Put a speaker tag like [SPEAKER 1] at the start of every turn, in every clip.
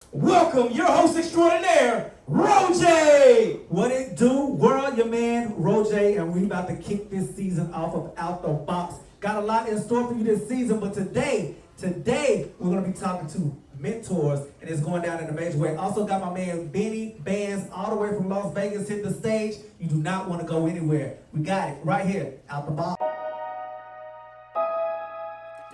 [SPEAKER 1] Welcome your host extraordinaire, RoJay.
[SPEAKER 2] What it do, world? Your man RoJay, and we about to kick this season off of Out the Box. Got a lot in store for you this season, but today we're gonna be talking to mentors, and it's going down in a major way. Also got my man Benni Bandz all the way from Las Vegas hit the stage. You do not want to go anywhere. We got it right here, Out the Box.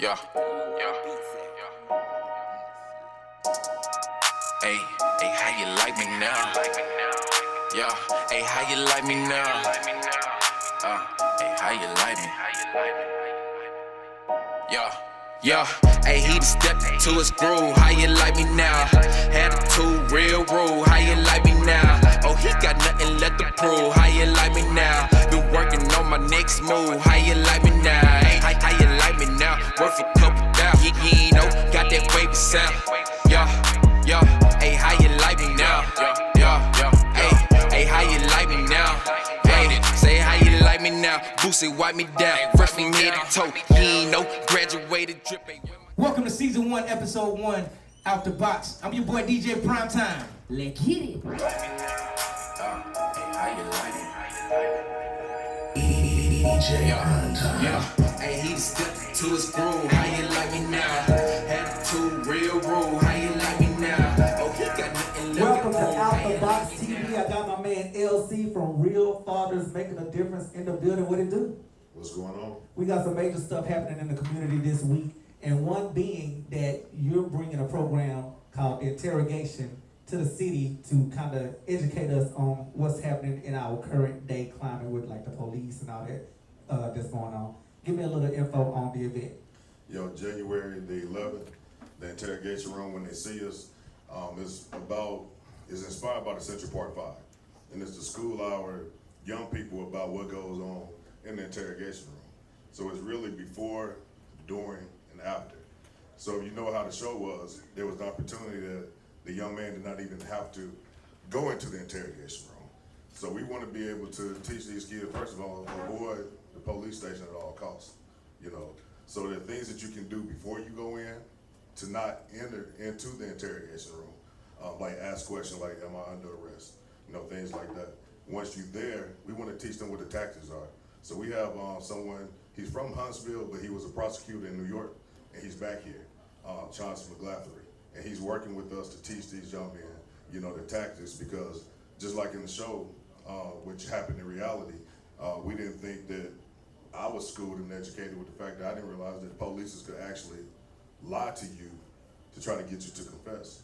[SPEAKER 3] Yeah. Hey, how you like me now? Yeah, hey, how you like me now? Hey, how you like me? Yeah, hey, he stepped to his groove. How you like me now? Had a two real rule. How you like me now? Oh, he got nothing left to prove. How you like me now? Been working on my next move. How you like me now? Hey, how you like me now? Worth a couple thousand. You know, got that wavy sound. Yeah, hey, how you like me now? Hey, how you like me now? Hey, say how you like me now? Boosie wipe me down, fresh from head to toe. You ain't no graduated drip.
[SPEAKER 1] Welcome to season 1, episode 1, Out the Box. I'm your boy DJ Primetime. Let's get it.
[SPEAKER 3] Hey, how you like me?
[SPEAKER 4] DJ Primetime.
[SPEAKER 3] Yeah, hey, he stepped to his groove. How you like me now? Had two real rule. How you like me now? Oh, he got nothing left
[SPEAKER 2] Welcome
[SPEAKER 3] to
[SPEAKER 2] to
[SPEAKER 3] prove.
[SPEAKER 2] Out the Box TV. I got my man LC from Real Fathers Making a Difference in the building. What it do?
[SPEAKER 4] What's going on?
[SPEAKER 2] We got some major stuff happening in the community this week, and one being that you're bringing a program called Interrogation to the city to kind of educate us on what's happening in our current day climate with like the police and all that that's going on. Give me a little info on the event.
[SPEAKER 4] Yo, January the 11th, the interrogation room when they see us is inspired by the Central Park 5. And it's to school our young people about what goes on in the interrogation room. So it's really before, during, and after. So you know how the show was, there was the opportunity that the young man did not even have to go into the interrogation room. So we want to be able to teach these kids, first of all, avoid the police station at all costs, you know. So there are things that you can do before you go in to not enter into the interrogation room, like ask questions like, am I under arrest? You know, things like that. Once you're there, we want to teach them what the tactics are. So we have someone, he's from Huntsville, but he was a prosecutor in New York, and he's back here, Chasin Summer. And he's working with us to teach these young men, you know, the tactics, because just like in the show, which happened in reality, we didn't think that I was schooled and educated with the fact that I didn't realize that police could actually lie to you to try to get you to confess.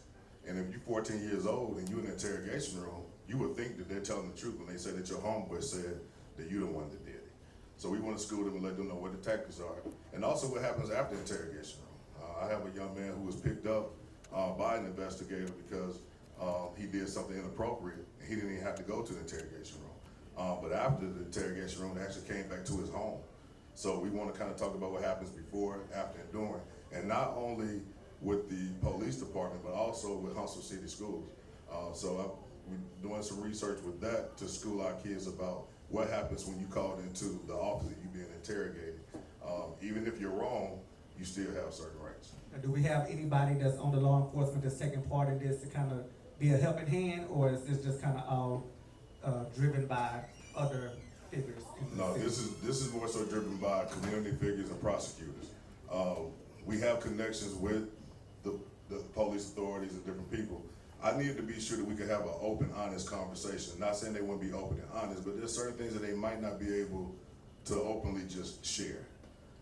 [SPEAKER 4] And if you're 14 years old and you're in an interrogation room, you would think that they're telling the truth when they say that your homeboy said that you're the one that did it. So we want to school them and let them know what the tactics are, and also what happens after the interrogation room. I have a young man who was picked up by an investigator because he did something inappropriate, and he didn't even have to go to the interrogation room. But after the interrogation room, they actually came back to his home. So we want to kind of talk about what happens before, after, and during, and not only with the police department, but also with Huntsville City Schools. We're doing some research with that to school our kids about what happens when you called into the office and you being interrogated. Even if you're wrong, you still have certain rights.
[SPEAKER 2] Now, do we have anybody that's on the law enforcement that's taking part in this to kind of be a helping hand, or is this just kind of all driven by other figures?
[SPEAKER 4] No, this is more so driven by community figures and prosecutors. We have connections with the police authorities and different people. I needed to be sure that we could have an open, honest conversation. Not saying they wouldn't be open and honest, but there's certain things that they might not be able to openly just share,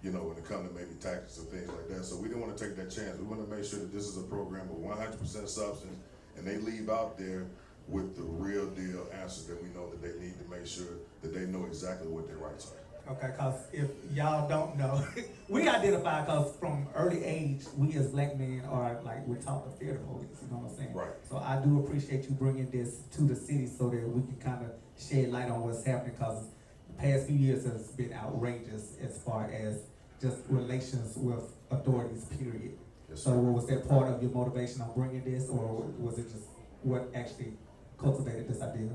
[SPEAKER 4] you know, when it comes to maybe tactics and things like that. So we didn't want to take that chance. We want to make sure that this is a program with 100% substance, and they leave out there with the real deal answers that we know that they need to make sure that they know exactly what their rights are.
[SPEAKER 2] Okay, because if y'all don't know, we identify because from early age, we as black men are like, we're taught to fear the police, you know what I'm saying?
[SPEAKER 4] Right.
[SPEAKER 2] So I do appreciate you bringing this to the city so that we can kind of shed light on what's happening, because the past few years has been outrageous as far as just relations with authorities, period.
[SPEAKER 4] Yes,
[SPEAKER 2] so
[SPEAKER 4] sir.
[SPEAKER 2] was that part of your motivation on bringing this, or was it just what actually cultivated this idea?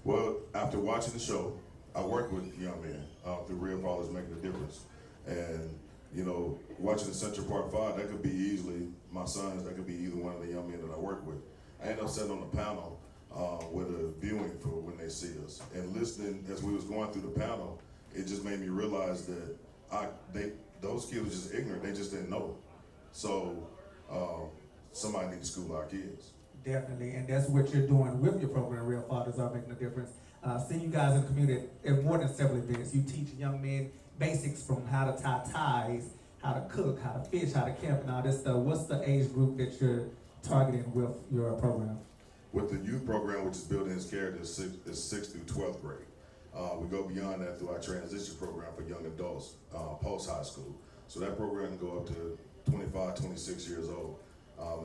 [SPEAKER 4] Well, after watching the show, I work with young men through Real Fathers Making a Difference. And, you know, watching the Central Park 5, that could be easily my sons, that could be either one of the young men that I work with. I ended up sitting on the panel with a viewing for when they see us. And listening as we was going through the panel, it just made me realize that those kids were just ignorant. They just didn't know. So somebody needs to school our kids.
[SPEAKER 2] Definitely, and that's what you're doing with your program, Real Fathers Are Making a Difference. Seeing you guys in the community at more than several events. You teach young men basics from how to tie ties, how to cook, how to fish, how to camp, and all this stuff. What's the age group that you're targeting with your program?
[SPEAKER 4] With the youth program, which is building his character, is 6th through 12th grade. We go beyond that through our transition program for young adults, post-high school. So that program can go up to 25, 26 years old.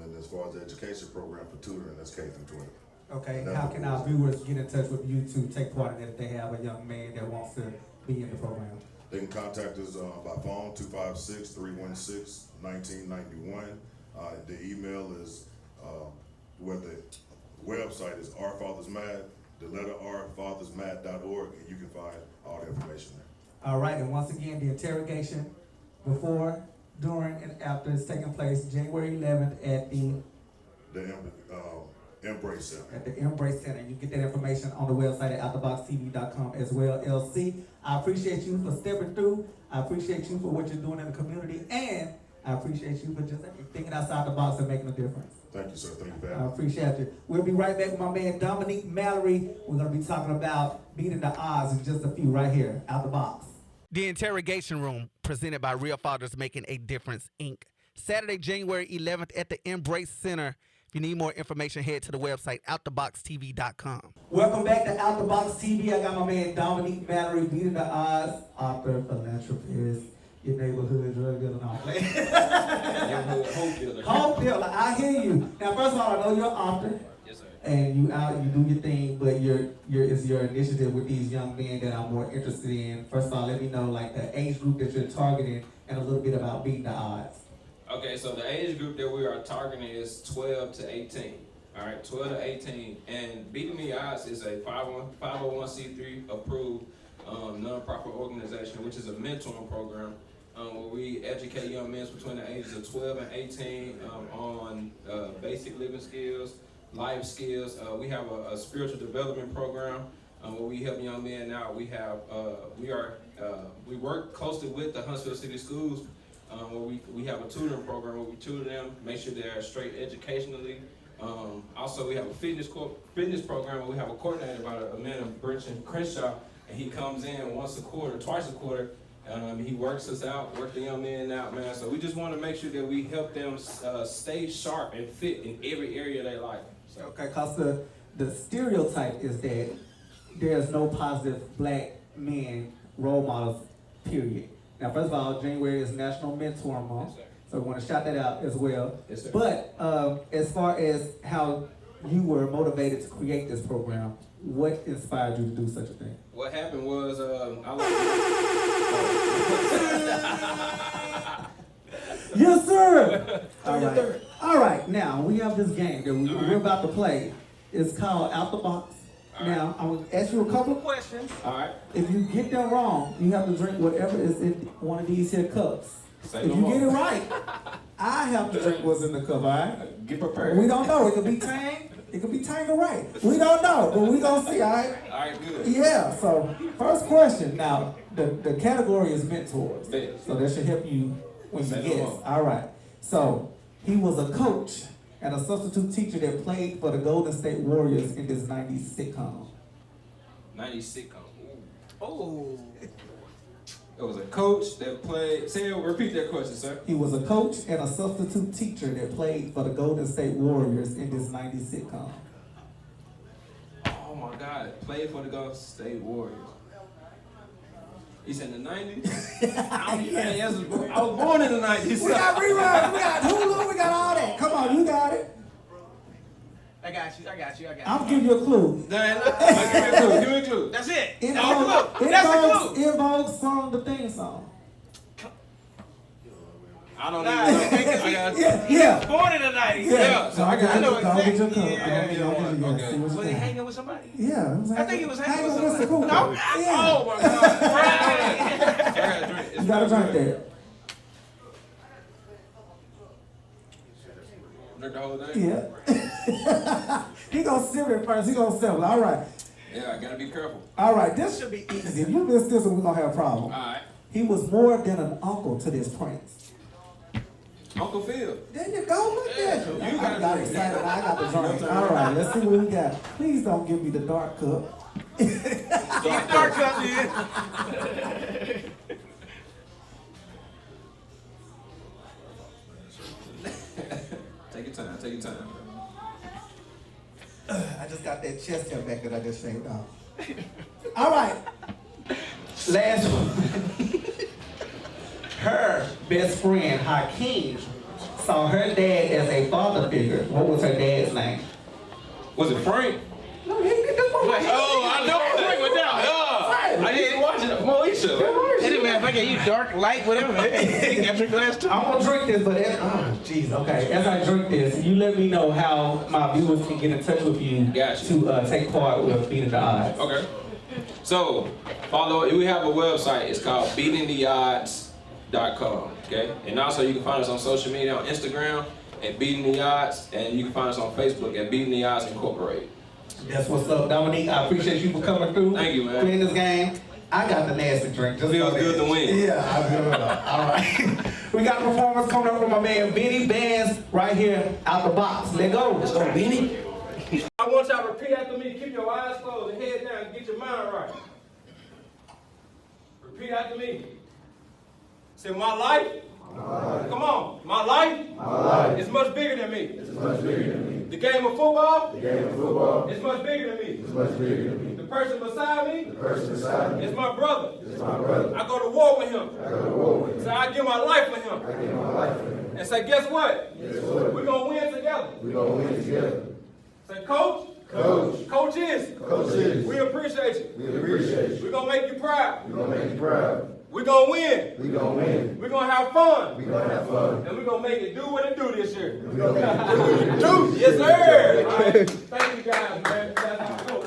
[SPEAKER 4] And as far as the education program for tutoring, that's K through 12.
[SPEAKER 2] Okay, how can our viewers get in touch with you to take part in it if they have a young man that wants to be in the program?
[SPEAKER 4] They can contact us by phone, 256-316-1991. The email is, the website is rfathersmad, the letter rfathersmad.org, and you can find all the information there.
[SPEAKER 2] All right, and once again, the interrogation before, during, and after is taking place January 11th at the
[SPEAKER 4] Embrace Center.
[SPEAKER 2] At the Embrace Center. You get that information on the website at outtheboxtv.com as well, LC. I appreciate you for stepping through. I appreciate you for what you're doing in the community, and I appreciate you for just thinking outside the box and making a difference.
[SPEAKER 4] Thank you, sir. Thank you,
[SPEAKER 2] I appreciate you. We'll be right back with my man Dominique Mallory. We're going to be talking about beating the odds in just a few right here, Out the Box.
[SPEAKER 5] The Interrogation Room, presented by Real Fathers Making a Difference, Inc. Saturday, January 11th at the Embrace Center. If you need more information, head to the website, outtheboxtv.com.
[SPEAKER 2] Welcome back to Out the Box TV. I got my man Dominique Mallory, beating the odds, author, philanthropist, your neighborhood drug dealer, no, hope dealer. I hear you. Now, first of all, I know you're an author.
[SPEAKER 6] Yes, sir.
[SPEAKER 2] And you do your thing, but it's your initiative with these young men that I'm more interested in. First of all, let me know like the age group that you're targeting and a little bit about beating the odds.
[SPEAKER 6] Okay, so the age group that we are targeting is 12 to 18. All right, 12 to 18. And Beating the Odds is a 501c3 approved nonprofit organization, which is a mentoring program where we educate young men between the ages of 12 and 18 on basic living skills, life skills. We have a spiritual development program where we help young men out. We work closely with the Huntsville City Schools. Where we have a tutoring program where we tutor them, make sure they're straight educationally. Also, we have a fitness program where we have a coordinator by a man of Brenton Crenshaw, and he comes in twice a quarter. He works us out, work the young men out, man. So we just want to make sure that we help them stay sharp and fit in every area of their life. So.
[SPEAKER 2] Okay, because the stereotype is that there's no positive black men role models, period. Now, first of all, January is National Mentor Month,
[SPEAKER 6] yes,
[SPEAKER 2] so we want to shout that out as well.
[SPEAKER 6] Yes, sir.
[SPEAKER 2] But as far as how you were motivated to create this program, what inspired you to do such a thing?
[SPEAKER 6] What happened was,
[SPEAKER 2] Yes, sir! All right, now we have this game that we're about to play. It's called Out the Box. Now, I'm going to ask you a couple of questions.
[SPEAKER 6] All right.
[SPEAKER 2] If you get them wrong, you have to drink whatever is in one of these here cups.
[SPEAKER 6] Say
[SPEAKER 2] if
[SPEAKER 6] no
[SPEAKER 2] you
[SPEAKER 6] more.
[SPEAKER 2] get it right, I have to drink what's in the cup, all right?
[SPEAKER 6] Get prepared.
[SPEAKER 2] We don't know. It could be Tang. It could be Tang or right. We don't know, but we going to see, all right?
[SPEAKER 6] All right, good.
[SPEAKER 2] Yeah, so first question. Now, the category is mentors.
[SPEAKER 6] Bet.
[SPEAKER 2] So that should help you when you
[SPEAKER 6] Say no
[SPEAKER 2] guess.
[SPEAKER 6] more.
[SPEAKER 2] All right. So he was a coach and a substitute teacher that played for the Golden State Warriors in this 90s sitcom.
[SPEAKER 6] 90s sitcom. Oh. It was a coach that played. Repeat that question, sir.
[SPEAKER 2] He was a coach and a substitute teacher that played for the Golden State Warriors in this 90s sitcom.
[SPEAKER 6] Oh my God, played for the Golden State Warriors. He said in the 90s? I was born in the 90s.
[SPEAKER 2] We got reruns, we got Hulu, we got all that. Come on, you got it.
[SPEAKER 1] I got you.
[SPEAKER 2] I'm giving you a clue.
[SPEAKER 6] Give me a clue.
[SPEAKER 1] That's it.
[SPEAKER 2] It
[SPEAKER 1] That's the clue.
[SPEAKER 2] Invokes song, the theme song.
[SPEAKER 6] I don't even know. I got
[SPEAKER 2] Yeah.
[SPEAKER 1] Born in the 90s.
[SPEAKER 6] Yeah.
[SPEAKER 2] So I got
[SPEAKER 1] I know
[SPEAKER 2] you. I'll get your
[SPEAKER 1] exactly.
[SPEAKER 2] clue. I'll get you.
[SPEAKER 6] Okay.
[SPEAKER 2] See what
[SPEAKER 1] Was
[SPEAKER 2] you
[SPEAKER 1] he
[SPEAKER 2] think.
[SPEAKER 1] hanging with somebody?
[SPEAKER 2] Yeah.
[SPEAKER 1] I think he was hanging with
[SPEAKER 2] Mr.
[SPEAKER 1] somebody.
[SPEAKER 2] Cooper.
[SPEAKER 1] No.
[SPEAKER 2] Yeah.
[SPEAKER 1] Oh my God.
[SPEAKER 6] I got a drink.
[SPEAKER 2] You got a drink there.
[SPEAKER 6] drink the whole day.
[SPEAKER 2] Yeah. He gonna sip it first. He gonna sip it. All right.
[SPEAKER 6] Yeah, I gotta be careful.
[SPEAKER 2] All right. This should be easy. If you miss this one, we're gonna have a problem.
[SPEAKER 6] All right.
[SPEAKER 2] He was more than an uncle to this prince.
[SPEAKER 6] Uncle Phil.
[SPEAKER 2] There you go. Look at you.
[SPEAKER 6] You
[SPEAKER 2] I got excited. I got the drink. All right. Let's see what we got. Please don't give me the dark cup.
[SPEAKER 1] Dark cup, man.
[SPEAKER 6] Take your time. Take your time.
[SPEAKER 2] I just got that chest hair back that I just shaved off. All right. Last one. Her best friend, Hakeem, saw her dad as a father figure. What was her dad's name?
[SPEAKER 6] Was it Frank?
[SPEAKER 2] No, he did this one.
[SPEAKER 1] Oh, I know Frank went down. I didn't watch it. Moesha. It didn't matter if I gave you dark, light, whatever. You got your glass too.
[SPEAKER 2] I'm gonna drink this, but jeez, okay. As I drink this, you let me know how my viewers can get in touch with you
[SPEAKER 6] Gotcha.
[SPEAKER 2] to take part with Beating the Odds.
[SPEAKER 6] Okay. So, we have a website. It's called beatingtheodds.com. Okay? And also you can find us on social media on Instagram at Beating the Odds, and you can find us on Facebook at Beating the Odds Incorporated.
[SPEAKER 2] That's what's up, Dominique. I appreciate you for coming through.
[SPEAKER 6] Thank you, man.
[SPEAKER 2] Playing this game. I got the nasty drink. Just
[SPEAKER 6] Feels good to win.
[SPEAKER 2] Yeah, I feel it. All right. We got a performance coming up from my man Benni Bandz right here out the box. Let's go. Let's go, Benni.
[SPEAKER 6] I want y'all to repeat after me. Keep your eyes closed and head down and get your mind right. Repeat after me. Say, my life. Come on. My life is much bigger than me. The game of football is much bigger than me. The person beside me is my brother. I go to war with him. So I give my life for him. And say, guess what? We're going to win together. Say, Coach. Coaches. We appreciate you. We're going to make you proud. We're going to win. We're going to have fun. And we're going to make it do what it do this year. Yes, sir. Right. Thank you guys, man. That's how it goes.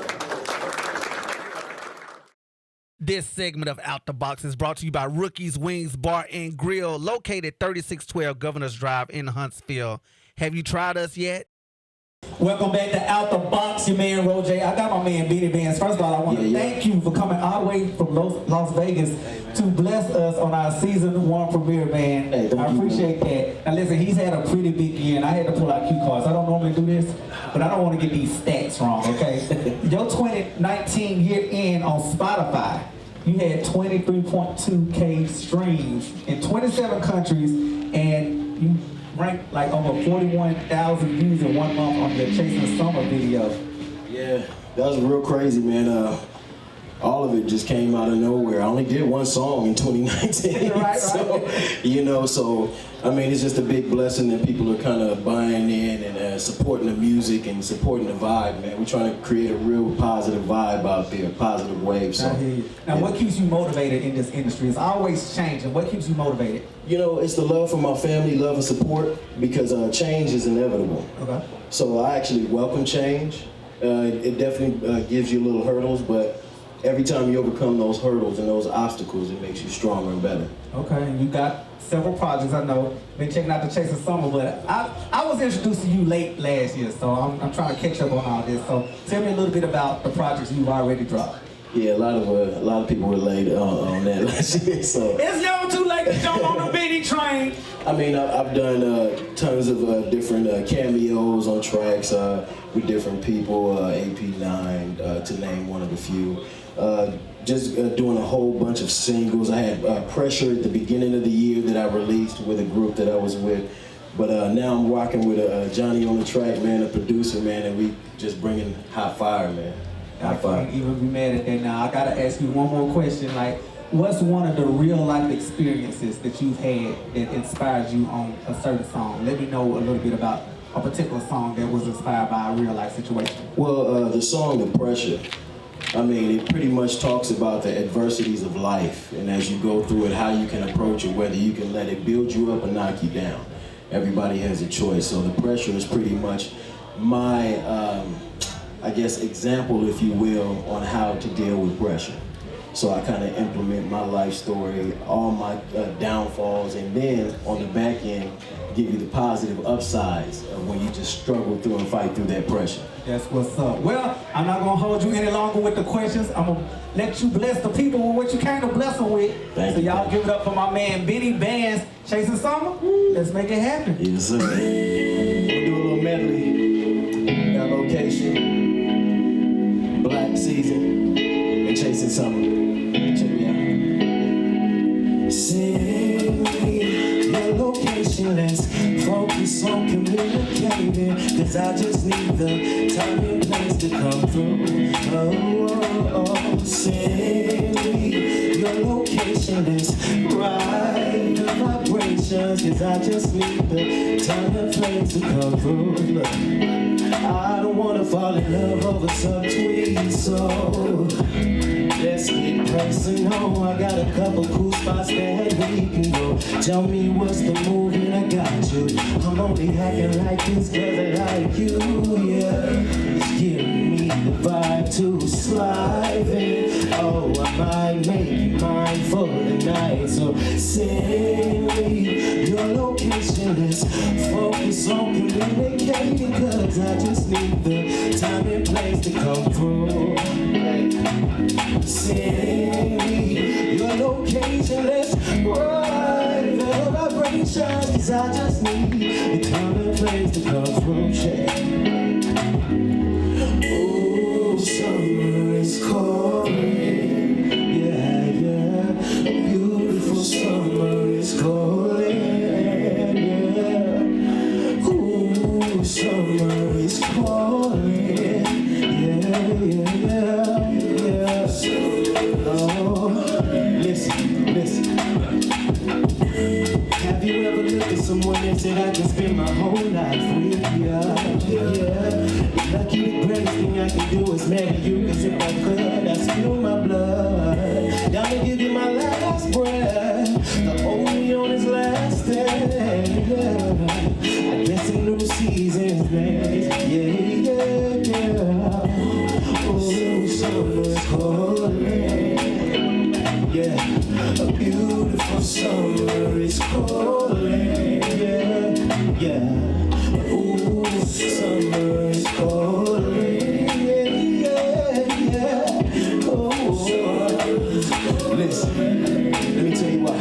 [SPEAKER 5] This segment of Out the Box is brought to you by Rookie's Wings Bar and Grill, located 3612 Governor's Drive in Huntsville. Have you tried us yet?
[SPEAKER 2] Welcome back to Out the Box, your man RoJay. I got my man Benni Bandz. First of all, I want to thank you for coming all the way from Las Vegas to bless us on our season 1 premiere, man. I appreciate that. Now listen, he's had a pretty big year, and I had to pull out cue cards. I don't normally do this, but I don't want to get these stats wrong, okay? Your 2019 year end on Spotify, you had 23.2K streams in 27 countries, and you ranked like over 41,000 views in 1 month on your Chasin Summer video.
[SPEAKER 7] Yeah, that was real crazy, man. All of it just came out of nowhere. I only did 1 song in 2019.
[SPEAKER 2] Right.
[SPEAKER 7] So, I mean, it's just a big blessing that people are kind of buying in and supporting the music and supporting the vibe, man. We're trying to create a real positive vibe out there, a positive wave. So,
[SPEAKER 2] now, what keeps you motivated in this industry? It's always changing. What keeps you motivated?
[SPEAKER 7] You know, it's the love for my family, love and support, because change is inevitable.
[SPEAKER 2] Okay.
[SPEAKER 7] So I actually welcome change. It definitely gives you little hurdles, but every time you overcome those hurdles and those obstacles, it makes you stronger and better.
[SPEAKER 2] Okay, and you got several projects, I know. Been checking out the Chasin Summer, but I was introduced to you late last year, so I'm trying to catch up on all this. So tell me a little bit about the projects you've already dropped.
[SPEAKER 7] Yeah, a lot of people related on that last year. So
[SPEAKER 2] it's never too late to jump on the Benni train.
[SPEAKER 7] I mean, I've done tons of different cameos on tracks with different people, AP9 to name one of the few. Just doing a whole bunch of singles. I had Pressure at the beginning of the year that I released with a group that I was with. But now I'm rocking with Johnny on the track, man, a producer, man, and we just bringing hot fire, man.
[SPEAKER 2] I can't even be mad at that now. I gotta ask you one more question. Like, what's one of the real life experiences that you've had that inspired you on a certain song? Let me know a little bit about a particular song that was inspired by a real life situation.
[SPEAKER 7] Well, the song The Pressure, I mean, it pretty much talks about the adversities of life, and as you go through it, how you can approach it, whether you can let it build you up or knock you down. Everybody has a choice, so The Pressure is pretty much my, I guess, example, if you will, on how to deal with pressure. So I kind of implement my life story, all my downfalls, and then on the back end, give you the positive upsides of when you just struggle through and fight through that pressure.
[SPEAKER 2] That's what's up. Well, I'm not gonna hold you any longer with the questions. I'm gonna let you bless the people with what you came to bless them with.
[SPEAKER 7] Thank
[SPEAKER 2] so
[SPEAKER 7] you.
[SPEAKER 2] Y'all give it up for my man Benni Bandz, Chasin Summer. Let's make it happen.
[SPEAKER 7] Yes, sir. We'll do a little medley. That location, Black Season, and Chasin Summer. Check me out. Send me your location, let's focus on communicating, cause I just need the time and place to come through. Send me your location, let's ride the vibrations, cause I just need the time and place to come through. Look, I don't wanna fall in love over some tweets, so let's get personal. I got a couple cool spots that we can go. Tell me what's the move and I got you. I'm only acting like this cause I like you, yeah. It's giving me the vibe to slide in. Oh, I might make you mine for the night. So send me your location. Let's focus on communicating, cause I just need the time and place to come through. Send me your location, let's ride the vibrations, cause I just need the time and place to come through. Ooh, summer is calling, yeah, yeah. A beautiful summer is calling, yeah. Ooh, summer is calling, yeah, yeah, yeah. Oh, listen. Have you ever looked at someone and said, I can spend my whole life with you? Yeah. Lucky the greatest thing I can do is marry you, cause if I could, I'd spill my blood. Down to give you my last breath, the only on his last day. I guess a new season's made, yeah. Oh, summer's calling. Yeah, a beautiful summer is calling, yeah. Ooh, summer is calling, yeah. Oh, listen, let me tell you why.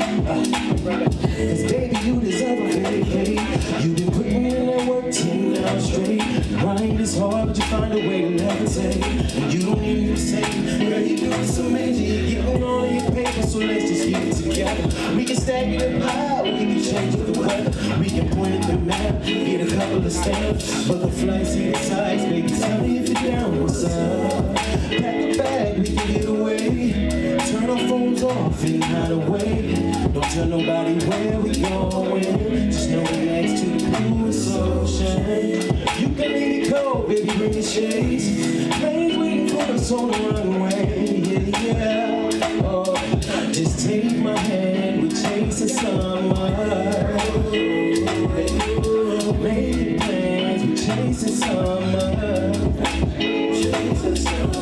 [SPEAKER 7] Cause baby, you deserve a vacate. You've been putting in that work 10 hours straight. Grind is hard, but you find a way to levitate. And you don't need to say, girl, you doing so major, you're getting all of your paper, so let's just get it together. We can stack it up high, we can change the weather. We can point at the map, get a couple of stamps. But the flights either sides, baby, tell me if you're down, what's up? Pack a bag, we can get away. Turn our phones off and hide away. Don't tell nobody where we going. Just know we're next to the bluest ocean. You can leave it cold, baby, bring the shades. Planes waiting for us on the runway, yeah. Oh, just take my hand, we're chasing summer. Making plans, we're chasing summer.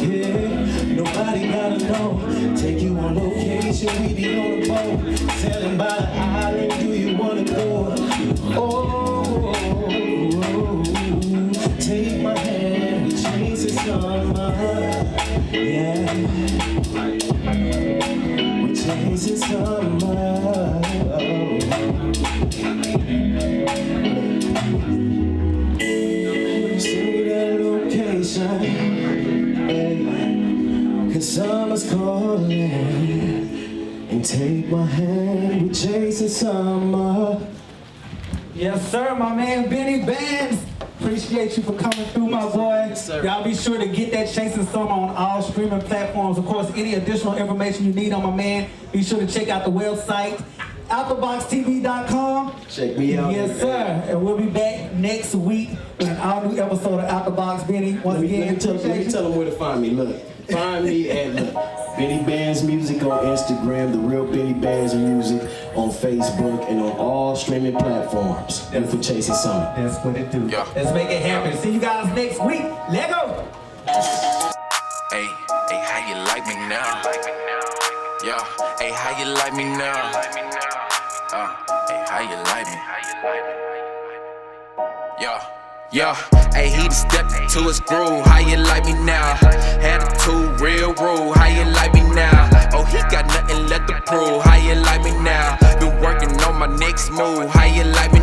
[SPEAKER 7] Yeah, nobody gotta know. Take you on location, we be on the boat. Sailing by the island, do you wanna go? Oh, take my hand, we chasing summer. Yeah, we're chasing summer. See that location, hey, cause summer's calling. And take my hand, we're chasing summer.
[SPEAKER 2] Yes, sir, my man Benni Bandz. Appreciate you for coming through, my boy.
[SPEAKER 7] Yes, sir.
[SPEAKER 2] Y'all be sure to get that Chasin Summer on all streaming platforms. Of course, any additional information you need on my man, be sure to check out the website, OutTheBoxTV.com.
[SPEAKER 7] Check me out.
[SPEAKER 2] Yes, sir. And we'll be back next week with an all-new episode of Out the Box. Benni, once again,
[SPEAKER 7] Let me tell them where to find me. Look, find me at Benni Bandz Music on Instagram, The Real Benni Bandz Music on Facebook, and on all streaming platforms. And for Chasin Summer.
[SPEAKER 2] That's what it do.
[SPEAKER 3] Yeah.
[SPEAKER 2] Let's make it happen. See you guys next week. Let go.
[SPEAKER 3] Hey, how you like me now? like me now? Hey, how you like me? Yeah, hey, he done stepped into his groove. How you like me now? Had a two real rude. How you like me now? Oh, he got nothing left to prove. How you like me now? Been working on my next move. How you like me